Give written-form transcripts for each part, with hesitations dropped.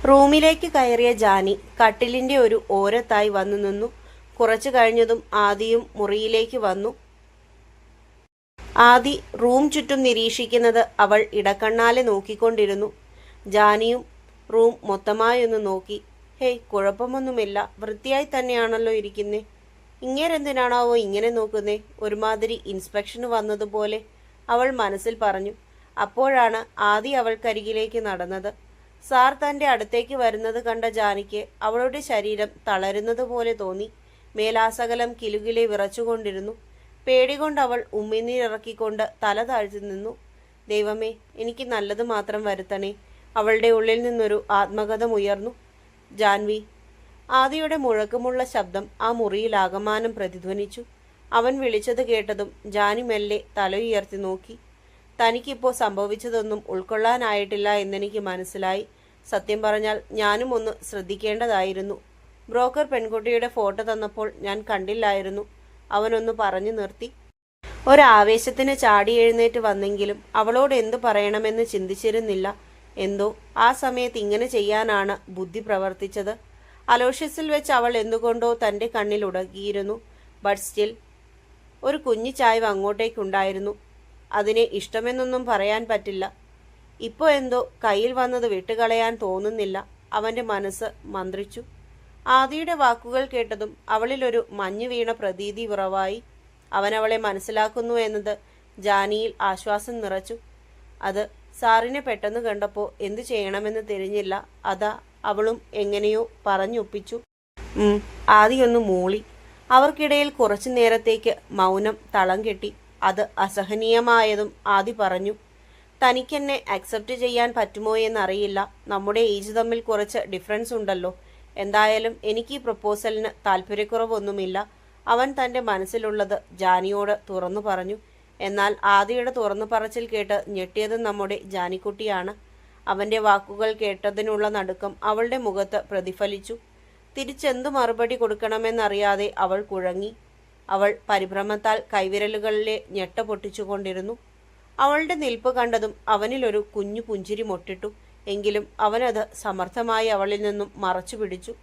റൂമിലേക്ക് കയറിയ ജാനി കട്ടിലിന്റെ ഒരു ഓരത്തായി വന്നു നിന്നു. കുറച്ചു കഴിഞ്ഞതും ആദിയും മുറിയിലേക്ക് വന്നു. ആദി റൂം ചുറ്റും നിരീക്ഷിക്കുന്നത് അവൾ ഇടക്കണ്ണാലെ നോക്കിക്കൊണ്ടിരുന്നു. ജാനിയും റൂം മൊത്തമായൊന്ന് നോക്കി. ഹേയ്, കുഴപ്പമൊന്നുമില്ല, വൃത്തിയായി തന്നെയാണല്ലോ ഇരിക്കുന്നേ. ഇങ്ങേരെന്തിനാണാവോ ഇങ്ങനെ നോക്കുന്നേ? ഒരുമാതിരി ഇൻസ്പെക്ഷന് വന്നതുപോലെ അവൾ മനസ്സിൽ പറഞ്ഞു. അപ്പോഴാണ് ആദി അവൾക്കരികിലേക്ക് നടന്നത്. സാർ തന്റെ അടുത്തേക്ക് വരുന്നത് കണ്ട ജാനിക്ക് അവളുടെ ശരീരം തളരുന്നത് പോലെ തോന്നി. മേലാസകലം കിലുകിലെ വിറച്ചുകൊണ്ടിരുന്നു. പേടികൊണ്ട് അവൾ ഉമ്മിനീരിറക്കിക്കൊണ്ട് തല താഴ്ത്തി നിന്നു. ദൈവമേ, എനിക്ക് നല്ലത് മാത്രം വരുത്തണേ. അവളുടെ ഉള്ളിൽ നിന്നൊരു ആത്മകഥമുയർന്നു. ജാൻവി. ആദിയുടെ മുഴക്കമുള്ള ശബ്ദം ആ മുറിയിൽ ആകമാനം പ്രതിധ്വനിച്ചു. അവൻ വിളിച്ചത് കേട്ടതും ജാനി മെല്ലെ തലയുയർത്തി നോക്കി. തനിക്കിപ്പോൾ സംഭവിച്ചതൊന്നും ഉൾക്കൊള്ളാനായിട്ടില്ല എന്നെനിക്ക് മനസ്സിലായി. സത്യം പറഞ്ഞാൽ ഞാനും ഒന്ന് ശ്രദ്ധിക്കേണ്ടതായിരുന്നു. ബ്രോക്കർ പെൺകുട്ടിയുടെ ഫോട്ടോ തന്നപ്പോൾ ഞാൻ കണ്ടില്ലായിരുന്നു. അവനൊന്ന് പറഞ്ഞു നിർത്തി. ഒരാവേശത്തിന് ചാടി എഴുന്നേറ്റ് വന്നെങ്കിലും അവളോട് എന്തു പറയണമെന്ന് ചിന്തിച്ചിരുന്നില്ല. എന്തോ ആ സമയത്ത് ഇങ്ങനെ ചെയ്യാനാണ് ബുദ്ധി പ്രവർത്തിച്ചത്. അലോഷ്യസിൽ വെച്ച് അവൾ എന്തുകൊണ്ടോ തൻ്റെ കണ്ണിൽ ഉടക്കിയിരുന്നു. ബട്ട് സ്റ്റിൽ ഒരു കുഞ്ഞു ചായ്വ് അങ്ങോട്ടേക്കുണ്ടായിരുന്നു. അതിനെ ഇഷ്ടമെന്നൊന്നും പറയാൻ പറ്റില്ല. ഇപ്പോൾ എന്തോ കയ്യിൽ വന്നത് വിട്ടുകളയാൻ തോന്നുന്നില്ല. അവൻ്റെ മനസ്സ് മന്ത്രിച്ചു. ആദിയുടെ വാക്കുകൾ കേട്ടതും അവളിലൊരു മഞ്ഞു വീണ പ്രതീതി ഉറവായി. അവൻ അവളെ മനസ്സിലാക്കുന്നു എന്നത് ജാനിയിൽ ആശ്വാസം നിറച്ചു. അത് സാറിനെ പെട്ടെന്ന് കണ്ടപ്പോൾ എന്തു ചെയ്യണമെന്ന് തിരിഞ്ഞില്ല. അതാ അവളും എങ്ങനെയോ പറഞ്ഞൊപ്പിച്ചു. ആദിയൊന്ന് മൂളി. അവർക്കിടയിൽ കുറച്ചു നേരത്തേക്ക് മൗനം തളം കെട്ടി. അത് അസഹനീയമായതും ആദി പറഞ്ഞു. തനിക്കെന്നെ അക്സെപ്റ്റ് ചെയ്യാൻ പറ്റുമോ എന്നറിയില്ല. നമ്മുടെ ഏജ് തമ്മിൽ കുറച്ച് ഡിഫറൻസ് ഉണ്ടല്ലോ. എന്തായാലും എനിക്ക് ഈ പ്രപ്പോസലിന് താല്പര്യക്കുറവൊന്നുമില്ല. അവൻ തൻ്റെ മനസ്സിലുള്ളത് ജാനിയോട് തുറന്നു പറഞ്ഞു. എന്നാൽ ആദിയുടെ തുറന്നു പറച്ചിൽ കേട്ട് ഞെട്ടിയത് നമ്മുടെ ജാനിക്കുട്ടിയാണ്. അവൻ്റെ വാക്കുകൾ കേട്ടതിനുള്ള നടുക്കം അവളുടെ മുഖത്ത് പ്രതിഫലിച്ചു. തിരിച്ചെന്തു മറുപടി കൊടുക്കണമെന്നറിയാതെ അവൾ കുഴങ്ങി. അവൾ പരിഭ്രമത്താൽ കൈവിരലുകളിലെ ഞെട്ട പൊട്ടിച്ചുകൊണ്ടിരുന്നു. അവളുടെ നിൽപ്പ് കണ്ടതും അവനിലൊരു കുഞ്ഞു പുഞ്ചിരി മൊട്ടിട്ടു. എങ്കിലും അവനത് സമർത്ഥമായി അവളിൽ നിന്നും മറച്ചു പിടിച്ചു.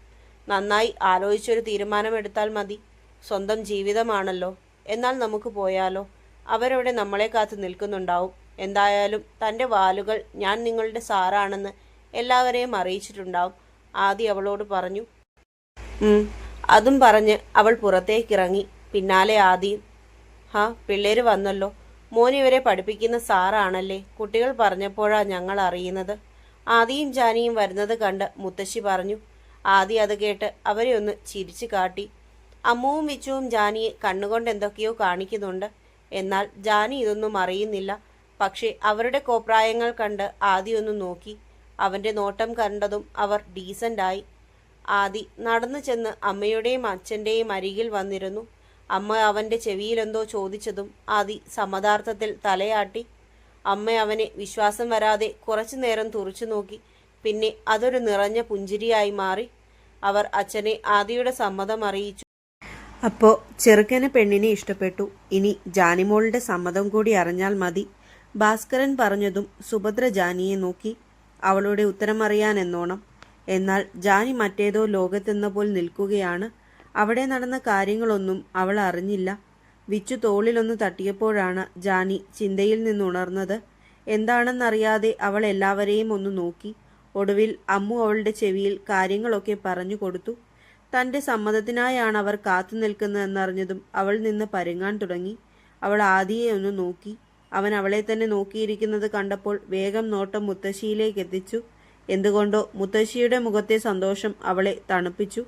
നന്നായി ആലോചിച്ചൊരു തീരുമാനമെടുത്താൽ മതി. സ്വന്തം ജീവിതമാണല്ലോ. എന്നാൽ നമുക്ക് പോയാലോ? അവരവിടെ നമ്മളെ കാത്തു നിൽക്കുന്നുണ്ടാവും. എന്തായാലും തൻ്റെ വാലുകൾ ഞാൻ നിങ്ങളുടെ സാറാണെന്ന് എല്ലാവരെയും അറിയിച്ചിട്ടുണ്ടാവും. ആദി അവളോട് പറഞ്ഞു. അതും പറഞ്ഞ് അവൾ പുറത്തേക്കിറങ്ങി. പിന്നാലെ ആദിയും. പിള്ളേര് വന്നല്ലോ. മോൻ ഇവരെ പഠിപ്പിക്കുന്ന സാറാണല്ലേ? കുട്ടികൾ പറഞ്ഞപ്പോഴാ ഞങ്ങൾ അറിയുന്നത്. ആദിയും ജാനിയും വരുന്നത് കണ്ട് മുത്തശ്ശി പറഞ്ഞു. ആദി അത് കേട്ട് അവരെ ഒന്ന് ചിരിച്ചു കാട്ടി. അമ്മുവും വിച്ചുവും ജാനിയെ കണ്ണുകൊണ്ട് എന്തൊക്കെയോ കാണിക്കുന്നുണ്ട്. എന്നാൽ ജാനി ഇതൊന്നും അറിയുന്നില്ല. പക്ഷേ അവരുടെ കോപ്രായങ്ങൾ കണ്ട് ആദി ഒന്ന് നോക്കി. അവൻ്റെ നോട്ടം കണ്ടതും അവർ ഡീസൻ്റായി. ആദി നടന്നു ചെന്ന് അമ്മയുടെയും അച്ഛൻ്റെയും അരികിൽ വന്നിരുന്നു. അമ്മ അവൻ്റെ ചെവിയിലെന്തോ ചോദിച്ചതും ആദി സമ്മതാർത്ഥത്തിൽ തലയാട്ടി. അമ്മ അവനെ വിശ്വാസം വരാതെ കുറച്ചു നേരം തുറച്ചു നോക്കി. പിന്നെ അതൊരു നിറഞ്ഞ പുഞ്ചിരിയായി മാറി. അവർ അച്ഛനെ ആദിയുടെ സമ്മതം അറിയിച്ചു. അപ്പോൾ ചെറുക്കന് പെണ്ണിനെ ഇഷ്ടപ്പെട്ടു. ഇനി ജാനിമോളുടെ സമ്മതം കൂടി അറിഞ്ഞാൽ മതി. ഭാസ്കരൻ പറഞ്ഞതും സുഭദ്ര ജാനിയെ നോക്കി. അവളുടെ ഉത്തരമറിയാനെന്നോണം. എന്നാൽ ജാനി മറ്റേതോ ലോകത്തെന്ന പോൽ നിൽക്കുകയാണ്. അവിടെ നടന്ന കാര്യങ്ങളൊന്നും അവൾ അറിഞ്ഞില്ല. വിച്ചു തോളിലൊന്ന് തട്ടിയപ്പോഴാണ് ജാനി ചിന്തയിൽ നിന്നുണർന്നത്. എന്താണെന്നറിയാതെ അവൾ എല്ലാവരെയും ഒന്ന് നോക്കി. ഒടുവിൽ അമ്മു അവളുടെ ചെവിയിൽ കാര്യങ്ങളൊക്കെ പറഞ്ഞു കൊടുത്തു. തൻ്റെ സമ്മതത്തിനായാണ് അവർ കാത്തു നിൽക്കുന്നതെന്നറിഞ്ഞതും അവൾ നിന്ന് പരുങ്ങാൻ തുടങ്ങി. അവൾ ആദിയെ ഒന്ന് നോക്കി. അവൻ അവളെ തന്നെ നോക്കിയിരിക്കുന്നത് കണ്ടപ്പോൾ വേഗം നോട്ടം മുത്തശ്ശിയിലേക്ക് എത്തിച്ചു. എന്തുകൊണ്ടോ മുത്തശ്ശിയുടെ മുഖത്തെ സന്തോഷം അവളെ തണുപ്പിച്ചു.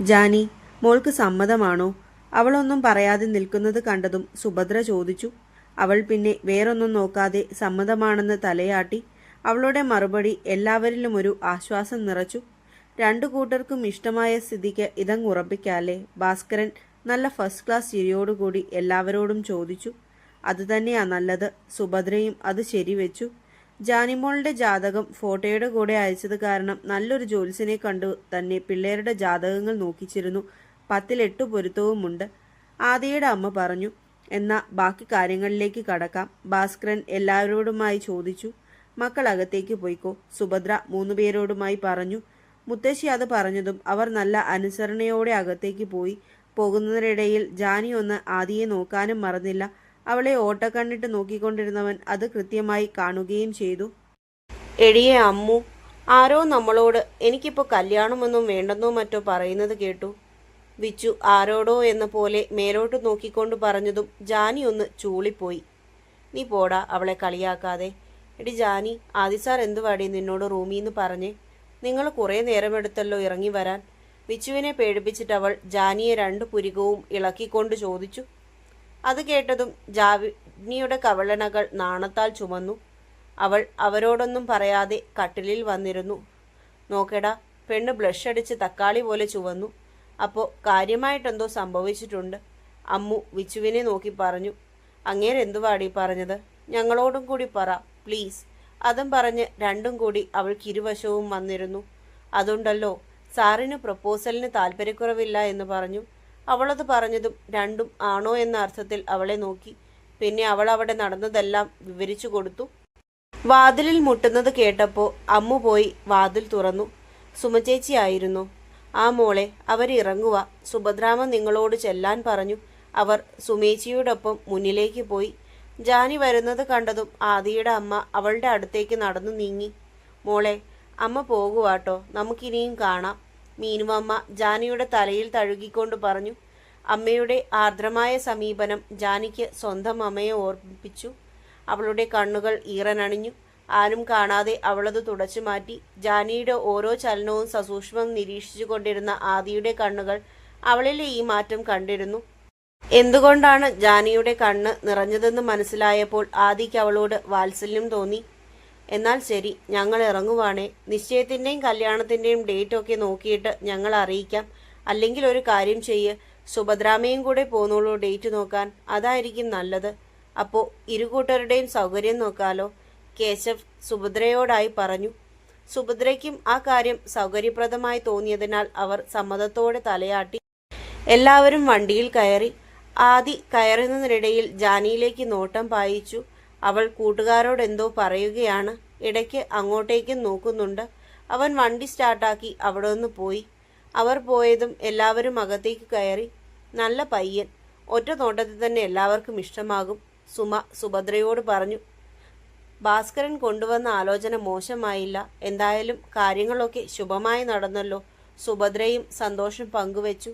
ജാനി, മോൾക്ക് സമ്മതമാണോ? അവളൊന്നും പറയാതെ നിൽക്കുന്നത് കണ്ടതും സുഭദ്ര ചോദിച്ചു. അവൾ പിന്നെ വേറൊന്നും നോക്കാതെ സമ്മതമാണെന്ന് തലയാട്ടി. അവളുടെ മറുപടി എല്ലാവരിലും ഒരു ആശ്വാസം നിറച്ചു. രണ്ടു കൂട്ടർക്കും ഇഷ്ടമായ സ്ഥിതിക്ക് ഇതങ്ങ് ഉറപ്പിക്കാല്ലേ? ഭാസ്കരൻ നല്ല ഫസ്റ്റ് ക്ലാസ് ചിരിയോടുകൂടി എല്ലാവരോടും ചോദിച്ചു. അതുതന്നെയാ നല്ലത്. സുഭദ്രയും അത് ശരിവെച്ചു. ജാനിമോളുടെ ജാതകം ഫോട്ടോയുടെ കൂടെ അയച്ചത് കാരണം നല്ലൊരു ജോത്സ്യനെ കണ്ടു തന്നെ പിള്ളേരുടെ ജാതകങ്ങൾ നോക്കിച്ചിരുന്നു. 10ൽ 8 പൊരുത്തവുമുണ്ട്. ആദിയുടെ അമ്മ പറഞ്ഞു. എന്നാൽ ബാക്കി കാര്യങ്ങളിലേക്ക് കടക്കാം. ഭാസ്കരൻ എല്ലാവരോടുമായി ചോദിച്ചു. മക്കൾ അകത്തേക്ക് പോയിക്കോ, സുഭദ്ര 3 പേരോടുമായി പറഞ്ഞു. മുത്തശ്ശി അത് പറഞ്ഞതും അവർ നല്ല അനുസരണയോടെ അകത്തേക്ക് പോയി. പോകുന്നതിനിടയിൽ ജാനി ഒന്ന് ആദിയെ നോക്കാനും മറന്നില്ല. അവളെ ഓട്ടക്കണ്ണിട്ട് നോക്കിക്കൊണ്ടിരുന്നവൻ അത് കൃത്യമായി കാണുകയും ചെയ്തു. എടിയെ അമ്മു, ആരോ നമ്മളോട് എനിക്കിപ്പോൾ കല്യാണമൊന്നും വേണ്ടെന്നോ മറ്റോ പറയുന്നത് കേട്ടു. വിച്ചു ആരോടോ എന്ന പോലെ മേലോട്ട് നോക്കിക്കൊണ്ട് പറഞ്ഞതും ജാനി ഒന്ന് ചൂളിപ്പോയി. നീ പോടാ, അവളെ കളിയാക്കാതെ. എടി ജാനി, ആദിസാർ എന്തുവാടി നിന്നോട് റൂമീന്ന് പറഞ്ഞേ? നിങ്ങൾ കുറേ നേരമെടുത്തല്ലോ ഇറങ്ങി വരാൻ. വിച്ചുവിനെ പേടിപ്പിച്ചിട്ടവൾ ജാനിയെ 2 പുരികവും ഇളക്കിക്കൊണ്ട് ചോദിച്ചു. അത് കേട്ടതും ജാനിയുടെ കവളണകൾ നാണത്താൽ ചുമന്നു. അവൾ അവരോടൊന്നും പറയാതെ കട്ടിലിൽ വന്നിരുന്നു. നോക്കടാ, പെണ്ണ് ബ്ലഷ് അടിച്ച് തക്കാളി പോലെ ചുവന്നു. അപ്പോൾ കാര്യമായിട്ടെന്തോ സംഭവിച്ചിട്ടുണ്ട്. അമ്മു വിച്ചുവിനെ നോക്കി പറഞ്ഞു. അങ്ങേരെന്തുവാടി പറഞ്ഞത്? ഞങ്ങളോടും കൂടി പറ പ്ലീസ്. അതും പറഞ്ഞ് 2ഉം കൂടി അവൾക്കിരുവശവും വന്നിരുന്നു. അതുണ്ടല്ലോ, സാറിന് പ്രപ്പോസലിന് താല്പര്യക്കുറവില്ല എന്ന് പറഞ്ഞു. അവളത് പറഞ്ഞതും 2ഉം ആണോ എന്ന അർത്ഥത്തിൽ അവളെ നോക്കി. പിന്നെ അവൾ അവിടെ നടന്നതെല്ലാം വിവരിച്ചു കൊടുത്തു. വാതിലിൽ മുട്ടുന്നത് കേട്ടപ്പോൾ അമ്മു പോയി വാതിൽ തുറന്നു. സുമചേച്ചിയായിരുന്നു. ആ മോളെ, അവരിറങ്ങുക. സുഭദ്രാമ നിങ്ങളോട് ചെല്ലാൻ പറഞ്ഞു. അവർ സുമേച്ചിയോടൊപ്പം മുന്നിലേക്ക് പോയി. ജാനി വരുന്നത് കണ്ടതും ആദിയുടെ അമ്മ അവളുടെ അടുത്തേക്ക് നടന്നു നീങ്ങി. മോളെ, അമ്മ പോകുവാട്ടോ, നമുക്കിനിയും കാണാം. മീനുവമ്മ ജാനിയുടെ തലയിൽ തഴുകിക്കൊണ്ട് പറഞ്ഞു. അമ്മയുടെ ആർദ്രമായ സമീപനം ജാനിക്ക് സ്വന്തം അമ്മയെ ഓർമ്മിപ്പിച്ചു. അവളുടെ കണ്ണുകൾ ഈറനണിഞ്ഞു. ആരും കാണാതെ അവളത് തുടച്ചു മാറ്റി. ജാനിയുടെ ഓരോ ചലനവും സസൂക്ഷ്മം നിരീക്ഷിച്ചു കൊണ്ടിരുന്ന ആദിയുടെ കണ്ണുകൾ അവളിലെ ഈ മാറ്റം കണ്ടിരുന്നു. എന്തുകൊണ്ടാണ് ജാനിയുടെ കണ്ണ് നിറഞ്ഞതെന്ന് മനസ്സിലായപ്പോൾ ആദിക്ക് അവളോട് വാത്സല്യം തോന്നി. എന്നാൽ ശരി, ഞങ്ങൾ ഇറങ്ങുവാണേ. നിശ്ചയത്തിൻ്റെയും കല്യാണത്തിൻ്റെയും ഡേറ്റൊക്കെ നോക്കിയിട്ട് ഞങ്ങൾ അറിയിക്കാം. അല്ലെങ്കിൽ ഒരു കാര്യം ചെയ്യ്, സുഭദ്രാമയും കൂടെ പോന്നോളൂ ഡേറ്റ് നോക്കാൻ. അതായിരിക്കും നല്ലത്. അപ്പോൾ ഇരുകൂട്ടരുടെയും സൗകര്യം നോക്കാലോ, കേശവ് സുഭദ്രയോടായി പറഞ്ഞു. സുഭദ്രയ്ക്കും ആ കാര്യം സൗകര്യപ്രദമായി തോന്നിയതിനാൽ അവർ സമ്മതത്തോടെ തലയാട്ടി. എല്ലാവരും വണ്ടിയിൽ കയറി. ആദി കയറുന്നതിനിടയിൽ ജാനിയിലേക്ക് നോട്ടം പായിച്ചു. അവൾ കൂട്ടുകാരോടെന്തോ പറയുകയാണ്. ഇടയ്ക്ക് അങ്ങോട്ടേക്കും നോക്കുന്നുണ്ട്. അവൻ വണ്ടി സ്റ്റാർട്ടാക്കി അവിടെ നിന്ന് പോയി. അവർ പോയതും എല്ലാവരും അകത്തേക്ക് കയറി. നല്ല പയ്യൻ, ഒറ്റ നോട്ടത്തിൽ തന്നെ എല്ലാവർക്കും ഇഷ്ടമാകും, സുമ സുഭദ്രയോട് പറഞ്ഞു. ഭാസ്കരൻ കൊണ്ടുവന്ന ആലോചന മോശമായില്ല. എന്തായാലും കാര്യങ്ങളൊക്കെ ശുഭമായി നടന്നല്ലോ. സുഭദ്രയും സന്തോഷം പങ്കുവച്ചു.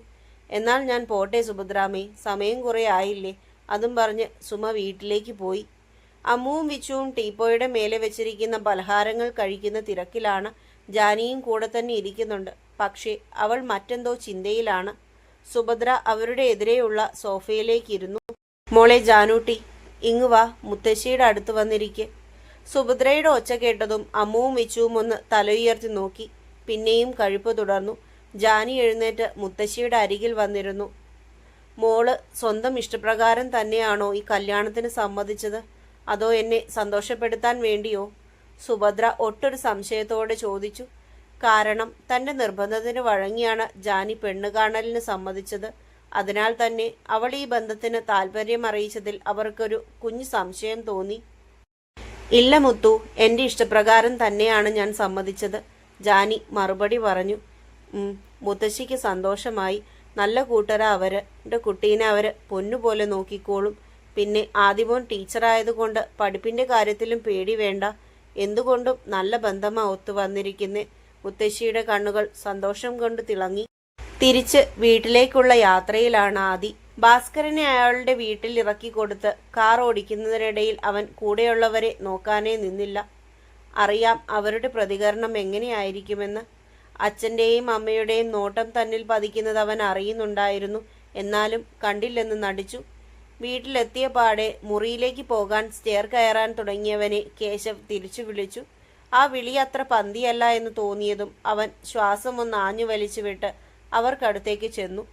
എന്നാൽ ഞാൻ പോട്ടെ സുഭദ്രാമേ, സമയം കുറേ ആയില്ലേ. അതും പറഞ്ഞ് സുമ വീട്ടിലേക്ക് പോയി. അമ്മുവും വിച്ചുവും ടീപ്പോയുടെ മേലെ വെച്ചിരിക്കുന്ന പലഹാരങ്ങൾ കഴിക്കുന്ന തിരക്കിലാണ്. ജാനിയും കൂടെ തന്നെ ഇരിക്കുന്നുണ്ട്. പക്ഷേ അവൾ മറ്റെന്തോ ചിന്തയിലാണ്. സുഭദ്ര അവരുടെ എതിരെയുള്ള സോഫയിലേക്കിരുന്നു. മോളെ ജാനൂട്ടി, ഇങ്ങു വാ, മുത്തശ്ശിയുടെ അടുത്ത് വന്നിരിക്കെ. സുഭദ്രയുടെ ഒച്ച കേട്ടതും അമ്മുവും വിച്ചുവും ഒന്ന് തലയുയർത്തി നോക്കി. പിന്നെയും കഴിപ്പ് തുടർന്നു. ജാനി എഴുന്നേറ്റ് മുത്തശ്ശിയുടെ അരികിൽ വന്നിരുന്നു. മോള് സ്വന്തം ഇഷ്ടപ്രകാരം തന്നെയാണോ ഈ കല്യാണത്തിന് സമ്മതിച്ചത്, അതോ എന്നെ സന്തോഷപ്പെടുത്താൻ വേണ്ടിയോ? സുഭദ്ര ഒട്ടൊരു സംശയത്തോടെ ചോദിച്ചു. കാരണം തൻ്റെ നിർബന്ധത്തിന് വഴങ്ങിയാണ് ജാനി പെണ്ണുകാണലിന് സമ്മതിച്ചത്. അതിനാൽ തന്നെ അവൾ ഈ ബന്ധത്തിന് താല്പര്യം അറിയിച്ചതിൽ അവർക്കൊരു കുഞ്ഞു സംശയം തോന്നി. ഇല്ല മുത്തു, എൻ്റെ ഇഷ്ടപ്രകാരം തന്നെയാണ് ഞാൻ സമ്മതിച്ചത്, ജാനി മറുപടി പറഞ്ഞു. മുത്തശ്ശിക്ക് സന്തോഷമായി. നല്ല കൂട്ടരാ അവര്. എൻ്റെ കുട്ടീനെ അവര് പൊന്നുപോലെ നോക്കിക്കോളും. പിന്നെ ആദിമോൻ ടീച്ചറായതുകൊണ്ട് പഠിപ്പിൻ്റെ കാര്യത്തിലും പേടി വേണ്ട. എന്തുകൊണ്ടും നല്ല ബന്ധമാ ഒത്തു വന്നിരിക്കുന്നേ. മുത്തശ്ശിയുടെ കണ്ണുകൾ സന്തോഷം കൊണ്ട് തിളങ്ങി. തിരിച്ച് വീട്ടിലേക്കുള്ള യാത്രയിലാണ് ആദി. ഭാസ്കരനെ അയാളുടെ വീട്ടിൽ ഇറക്കി കൊടുത്ത് കാർ ഓടിക്കുന്നതിനിടയിൽ അവൻ കൂടെയുള്ളവരെ നോക്കാനേ നിന്നില്ല. അറിയാം അവരുടെ പ്രതികരണം എങ്ങനെയായിരിക്കുമെന്ന്. അച്ഛൻ്റെയും അമ്മയുടെയും നോട്ടം തന്നിൽ പതിക്കുന്നത് അവൻ അറിയുന്നുണ്ടായിരുന്നു. എന്നാലും കണ്ടില്ലെന്ന് നടിച്ചു. വീട്ടിലെത്തിയ പാടെ മുറിയിലേക്ക് പോകാൻ സ്റ്റെയർ കയറാൻ തുടങ്ങിയവനെ കേശവ് തിരിച്ചു വിളിച്ചു. ആ വിളി അത്ര പന്തിയല്ല എന്ന് തോന്നിയതും അവൻ ശ്വാസം ഒന്ന് ആഞ്ഞു വലിച്ചു വിട്ട് അവർക്കടുത്തേക്ക് ചെന്നു.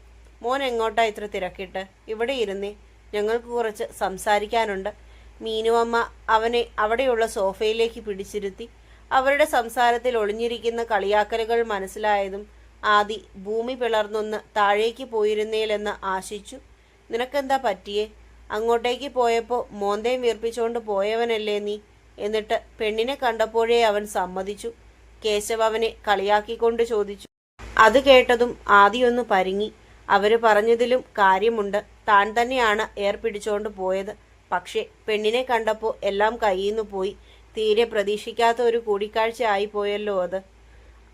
മോൻ എങ്ങോട്ടാ ഇത്ര തിരക്കിട്ട്? ഇവിടെ ഇരുന്നേ, ഞങ്ങൾക്ക് കുറച്ച് സംസാരിക്കാനുണ്ട്. മീനുവമ്മ അവനെ അവിടെയുള്ള സോഫയിലേക്ക് പിടിച്ചിരുത്തി. അവരുടെ സംസാരത്തിൽ ഒളിഞ്ഞിരിക്കുന്ന കളിയാക്കലുകൾ മനസ്സിലായതും ആദി ഭൂമി പിളർന്നൊന്ന് താഴേക്ക് പോയിരുന്നേലെന്ന് ആശിച്ചു. നിനക്കെന്താ പറ്റിയേ? അങ്ങോട്ടേക്ക് പോയപ്പോൾ മോന്തയും വീർപ്പിച്ചുകൊണ്ട് പോയവനല്ലേ നീ? എന്നിട്ട് പെണ്ണിനെ കണ്ടപ്പോഴേ അവൻ സമ്മതിച്ചു. കേശവ് അവനെ കളിയാക്കിക്കൊണ്ട് ചോദിച്ചു. അത് കേട്ടതും ആദിയൊന്ന് പരിങ്ങി. അവര് പറഞ്ഞതിലും കാര്യമുണ്ട്. താൻ തന്നെയാണ് പിടിച്ചോണ്ട് പോയത്. പക്ഷേ പെണ്ണിനെ കണ്ടപ്പോൾ എല്ലാം കയ്യിന്നു പോയി. തീരെ പ്രതീക്ഷിക്കാത്ത ഒരു കൂടിക്കാഴ്ച ആയിപ്പോയല്ലോ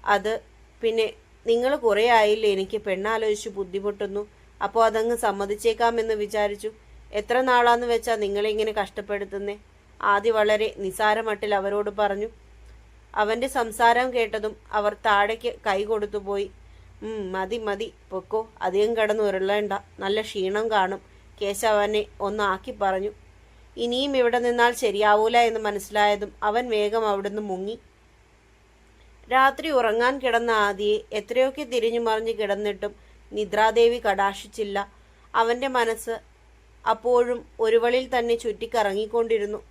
അത് പിന്നെ നിങ്ങൾ കുറേ ആയില്ലേ എനിക്ക് പെണ്ണാലോചിച്ച് ബുദ്ധിമുട്ടുന്നു. അപ്പോൾ അതങ്ങ് സമ്മതിച്ചേക്കാമെന്ന് വിചാരിച്ചു. എത്ര നാളാന്ന് വെച്ചാ നിങ്ങളിങ്ങനെ കഷ്ടപ്പെടുത്തുന്നേ? ആദ്യ വളരെ നിസാരമട്ടിൽ അവരോട് പറഞ്ഞു. അവന്റെ സംസാരം കേട്ടതും അവർ താഴേക്ക് കൈ കൊടുത്തുപോയി. മതി മതി, പൊക്കോ, അധികം കിടന്നുരുളേണ്ട, നല്ല ക്ഷീണം കാണും. കേശവനെ ഒന്നാക്കി പറഞ്ഞു. ഇനിയും ഇവിടെ നിന്നാൽ ശരിയാവൂല എന്ന് മനസ്സിലായതും അവൻ വേഗം അവിടുന്ന് മുങ്ങി. രാത്രി ഉറങ്ങാൻ കിടന്ന ആദിയെ എത്രയൊക്കെ തിരിഞ്ഞു മറിഞ്ഞു കിടന്നിട്ടും നിദ്രാദേവി കടാക്ഷിച്ചില്ല. അവന്റെ മനസ്സ് അപ്പോഴും ഒരുവളിൽ തന്നെ ചുറ്റിക്കറങ്ങിക്കൊണ്ടിരുന്നു.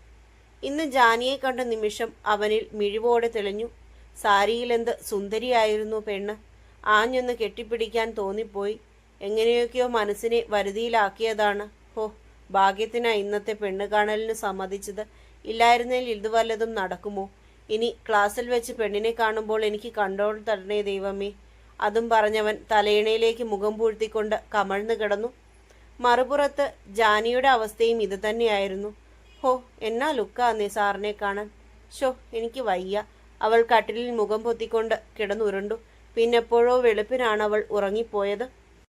ഇന്ന് ജാനിയെ കണ്ട നിമിഷം അവനിൽ മിഴിവോടെ തെളിഞ്ഞു. സാരിയിലെന്ത് സുന്ദരിയായിരുന്നു പെണ്ണ്. ആഞ്ഞൊന്ന് കെട്ടിപ്പിടിക്കാൻ തോന്നിപ്പോയി. എങ്ങനെയൊക്കെയോ മനസ്സിനെ വരുതിയിലാക്കിയതാണ്. ഹോ, ഭാഗ്യത്തിനാ ഇന്നത്തെ പെണ്ണ് കാണലിന് സമ്മതിച്ചത്. ഇല്ലായിരുന്നേൽ ഇത് വല്ലതും നടക്കുമോ? ഇനി ക്ലാസ്സിൽ വെച്ച് പെണ്ണിനെ കാണുമ്പോൾ എനിക്ക് കണ്ട്രോൾ തരണേ ദൈവമേ. അതും പറഞ്ഞവൻ തലയിണയിലേക്ക് മുഖം പൂഴ്ത്തിക്കൊണ്ട് കമഴ്ന്നു കിടന്നു. മറുപുറത്ത് ജാനിയുടെ അവസ്ഥയും ഇത് തന്നെയായിരുന്നു. ഹോ, എന്നാ ലുക്കാന്നേ സാറിനെ കാണാൻ. ഷോ, എനിക്ക് വയ്യ. അവൾ കട്ടിലിൽ മുഖം പൊത്തിക്കൊണ്ട് കിടന്നുരുണ്ടു. പിന്നെപ്പോഴോ വെളുപ്പിനാണ് അവൾ ഉറങ്ങിപ്പോയത്.